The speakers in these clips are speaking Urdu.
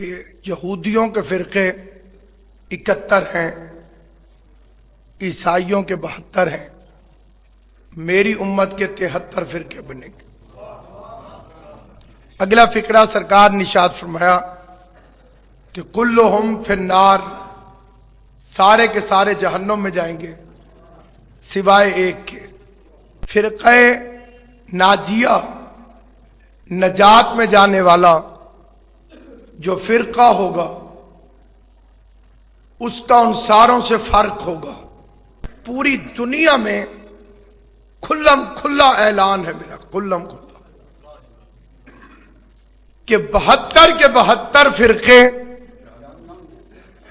کہ یہودیوں کے فرقے 71 ہیں، عیسائیوں کے 72 ہیں، میری امت کے 73 فرقے بنے گے۔ اگلا فقرہ سرکار نے ارشاد فرمایا کہ کلہم فی النار، سارے کے سارے جہنم میں جائیں گے سوائے ایک کے۔ فرقہ ناجیہ، نجات میں جانے والا جو فرقہ ہوگا اس کا ان ساروں سے فرق ہوگا۔ پوری دنیا میں کھلم کھلا اعلان ہے میرا، کھلم کھلا، کہ 72 کے 72 فرقے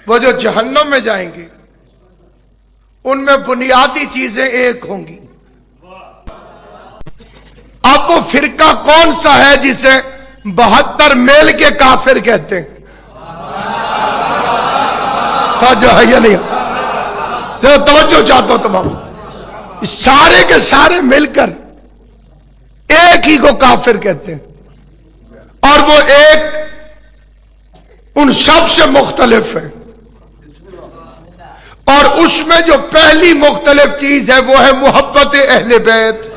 وہ جو جہنم میں جائیں گے ان میں بنیادی چیزیں ایک ہوں گی۔ اب وہ فرقہ کون سا ہے جسے 72 میل کے کافر کہتے ہیں؟ توجہ ہے یا نہیں؟ توجہ چاہتا ہوں تمام، سارے کے سارے مل کر ایک ہی کو کافر کہتے ہیں، اور وہ ایک ان سب سے مختلف ہے، اور اس میں جو پہلی مختلف چیز ہے وہ ہے محبت اہل بیت۔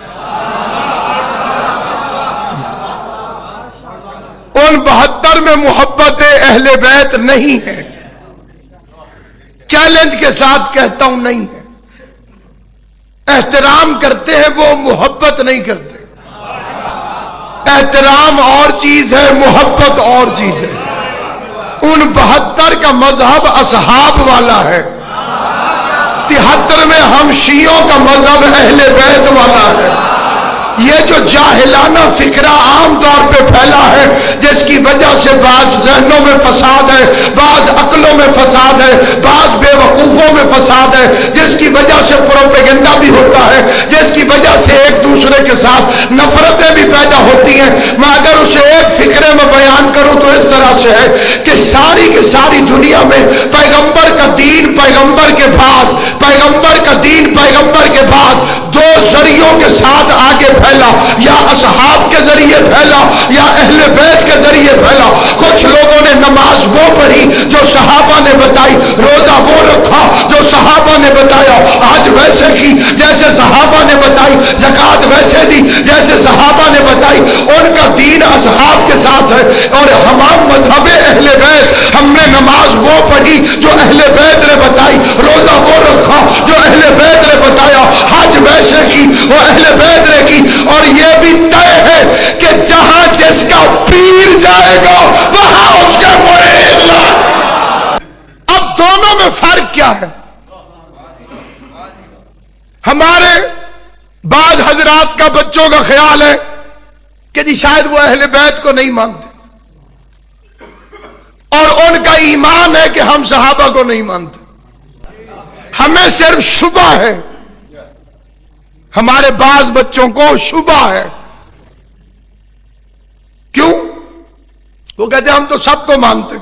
ان 72 میں محبت اہل بیت نہیں ہے، چیلنج کے ساتھ کہتا ہوں نہیں ہے۔ احترام کرتے ہیں وہ، محبت نہیں کرتے۔ احترام اور چیز ہے، محبت اور چیز ہے۔ ان 72 کا مذہب اصحاب والا ہے، 73 میں ہم شیعوں کا مذہب اہل بیت والا ہے۔ یہ جو جاہلانہ فکرہ عام طور پہ پھیلا ہے، جس کی وجہ سے بعض ذہنوں میں فساد ہے، بعض عقلوں میں فساد ہے، بعض بے وقوفوں میں فساد ہے، جس کی وجہ سے پروپیگنڈا بھی ہوتا ہے، جس کی وجہ سے ایک دوسرے کے ساتھ نفرتیں بھی پیدا ہوتی ہیں۔ میں اگر اسے ایک فکرے میں بیان کروں تو اس طرح سے ہے کہ ساری کی ساری دنیا میں پیغمبر کا دین پیغمبر کے بعد، پیغمبر کا دین پیغمبر کے بعد دو ذریعوں کے ساتھ آگے پھیلا، یا اصحاب کے ذریعے پھیلا یا اہل بیت کے ذریعے پھیلا۔ کچھ لوگوں نے نماز وہ پڑھی جو صحابہ نے بتائی، روزہ وہ رکھا جو صحابہ نے بتایا، حج ویسے کی جیسے صحابہ نے بتائی، زکوٰۃ ویسے دی جیسے صحابہ نے بتائی۔ ان کا دین اصحاب کے ساتھ ہے، اور ہمارا مذہب اہل بیت، ہم نے نماز وہ پڑھی جو اہل بیت نے بتائی، روزہ وہ رکھا جو اہل بیت نے بتایا، حج ویسے کی وہ اہل بیت نے کی۔ اور یہ بھی طے ہے کہ جہاں جس کا پیر جائے گا وہاں اس کے مرید۔ اب دونوں میں فرق کیا ہے؟ ہمارے بعض حضرات کا بچوں کا خیال ہے کہ جی شاید وہ اہل بیت کو نہیں مانتے، اور ان کا ایمان ہے کہ ہم صحابہ کو نہیں مانتے۔ ہمیں صرف شبہ ہے، ہمارے بعض بچوں کو شبہ ہے۔ کیوں؟ وہ کہتے ہیں ہم تو سب کو مانتے۔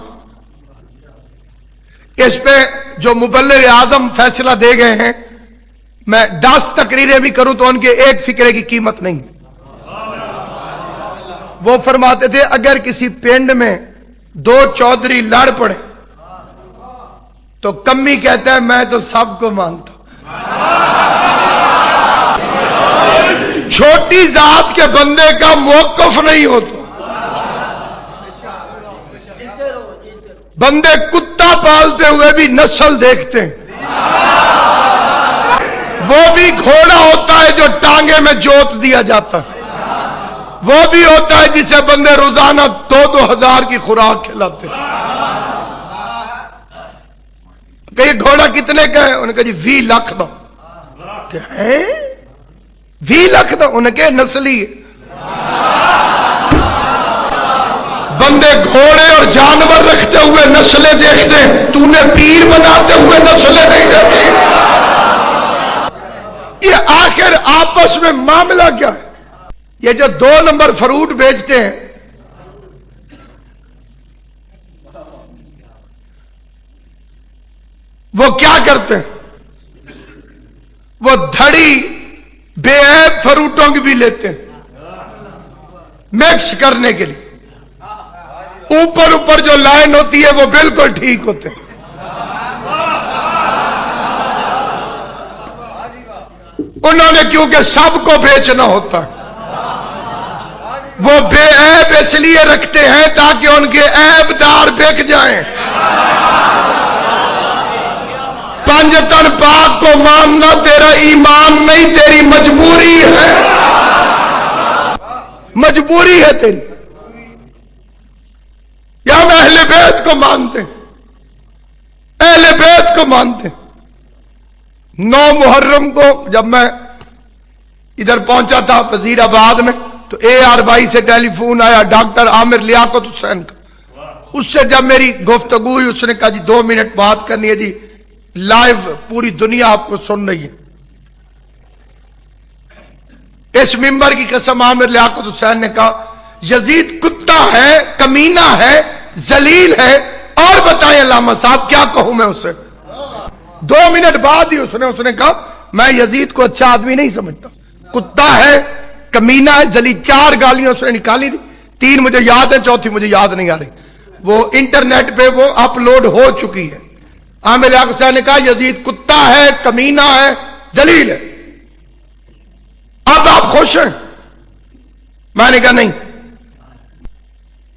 اس پہ جو مبلغ اعظم فیصلہ دے گئے ہیں، میں 10 تقریریں بھی کروں تو ان کے ایک فکرے کی قیمت نہیں۔ وہ فرماتے تھے اگر کسی پنڈ میں 2 چودھری لڑ پڑے تو کمی کہتا ہے میں تو سب کو مانتا ہوں۔ چھوٹی ذات کے بندے کا موقف نہیں ہوتا۔ بندے کتا پالتے ہوئے بھی نسل دیکھتے ہیں، وہ بھی گھوڑا ہوتا ہے جو ٹانگے میں جوت دیا جاتا ہے، وہ بھی ہوتا ہے جسے بندے روزانہ 2-2 ہزار کی خوراک کھلاتے ہیں۔ کہ یہ گھوڑا کتنے کا ہے؟ انہوں نے کہا جی 20 لاکھ دا۔ کہ ہیں 20 لاکھ دا؟ انہیں کہ نسلی ہے۔ بندے گھوڑے اور جانور رکھتے ہوئے نسلیں دیکھتے ہیں، تو نے پیر بناتے ہوئے نسلیں نہیں دیکھی۔ یہ آخر آپس میں معاملہ کیا ہے؟ یہ جو 2 نمبر فروٹ بیچتے ہیں، وہ کیا کرتے ہیں؟ وہ دھڑی بے عیب فروٹوں کی بھی لیتے ہیں مکس کرنے کے لیے۔ اوپر اوپر جو لائن ہوتی ہے وہ بالکل ٹھیک ہوتے ہیں. انہوں نے کیونکہ سب کو بیچنا ہوتا ہے، وہ بے عیب اس لیے رکھتے ہیں تاکہ ان کے عیب دار بک جائیں. پنجتن پاک کو ماننا تیرا ایمان نہیں، تیری مجبوری ہے. مجبوری ہے تیری. یا ہم اہل بیت کو مانتے ہیں، اہل بیت کو مانتے ہیں. 9 محرم کو جب میں ادھر پہنچا تھا وزیر آباد میں تو ARY سے ٹیلی فون آیا ڈاکٹر عامر لیاقت حسین کا. اس سے جب میری گفتگو ہوئی اس نے کہا جی 2 منٹ بات کرنی ہے جی، لائیو پوری دنیا آپ کو سن رہی ہے. اس ممبر کی قسم عامر لیاقت حسین نے کہا یزید کتا ہے، کمینہ ہے، ذلیل ہے، اور بتائیں علامہ صاحب کیا کہوں میں اسے. 2 منٹ بعد ہی اس نے کہا میں یزید کو اچھا آدمی نہیں سمجھتا، کتا ہے، کمینہ ہے، ذلیل. 4 گالیاں اس نے نکالی تھی، 3 مجھے یاد ہے، چوتھی مجھے یاد نہیں آ رہی. وہ انٹرنیٹ پہ وہ اپلوڈ ہو چکی ہے. عامر لیاقت حسین نے کہا یزید کتا ہے، کمینہ ہے، ذلیل ہے. اب آپ خوش ہیں؟ میں نے کہا نہیں.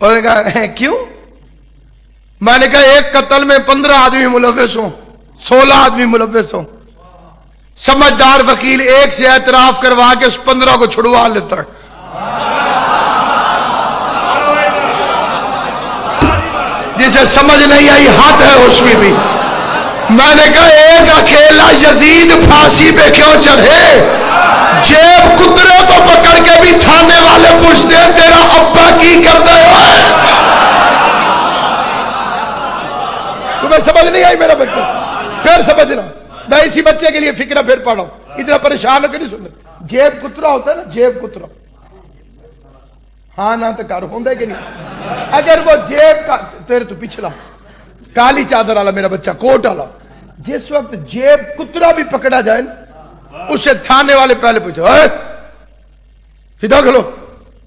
انہوں نے کہا کیوں؟ میں نے کہا ایک قتل میں 15 آدمی ملوث ہوں، 16 آدمی ملوث ہوں. سمجھدار وکیل ایک سے اعتراف کروا کے اس 15 کو چھڑوا لیتا ہے. جسے سمجھ نہیں آئی حد ہے اس کی بھی. میں نے کہا ایک اکیلا یزید پھانسی پہ کیوں چڑھے؟ جیب کترے کو پکڑ کے بھی تھانے والے پوچھتے ہیں تیرا ابا کی کرتا ہے. تمہیں سمجھ نہیں آئی میرا بچہ؟ پھر سمجھنا. میں اسی بچے کے لیے فکرہ پھر پڑھا ہوں، اتنا پریشان ہو کے نہیں سن. جیب کترا ہوتا ہے نا، جیب کترا. ہاں نہ تو کر ہوں کہ نہیں. اگر وہ جیب کا تیرے تو پچھلا کالی چادر والا میرا بچہ کوٹ والا، جس وقت جیب کترا بھی پکڑا جائے نا اسے تھانے والے پہلے پوچھو سیدھا کھلو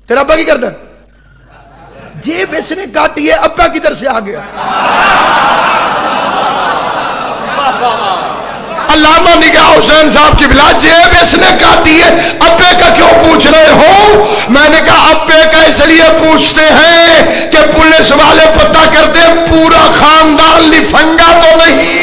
تیرا ابا کی کرتا ہے؟ جیب اس نے کاٹی ہے، ابا کدھر سے آ گیا؟ علامہ نگاہ حسین صاحب کی بلا جیب اس نے کاٹی ہے، ابے کا کیوں پوچھ رہے ہو؟ میں نے کہا ابے کا اس لیے پوچھتے ہیں کہ پولیس والے پتہ کرتے پورا خاندان لفنگا تو نہیں.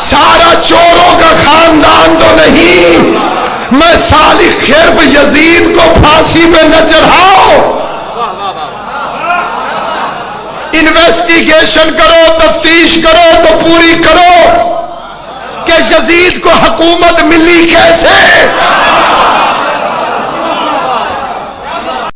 سارا چوروں کا خاندان تو نہیں. میں صالح خرف یزید کو پھانسی پہ نہ چڑھاؤ. انویسٹیگیشن کرو، تفتیش کرو تو پوری کرو کہ یزید کو حکومت ملی کیسے.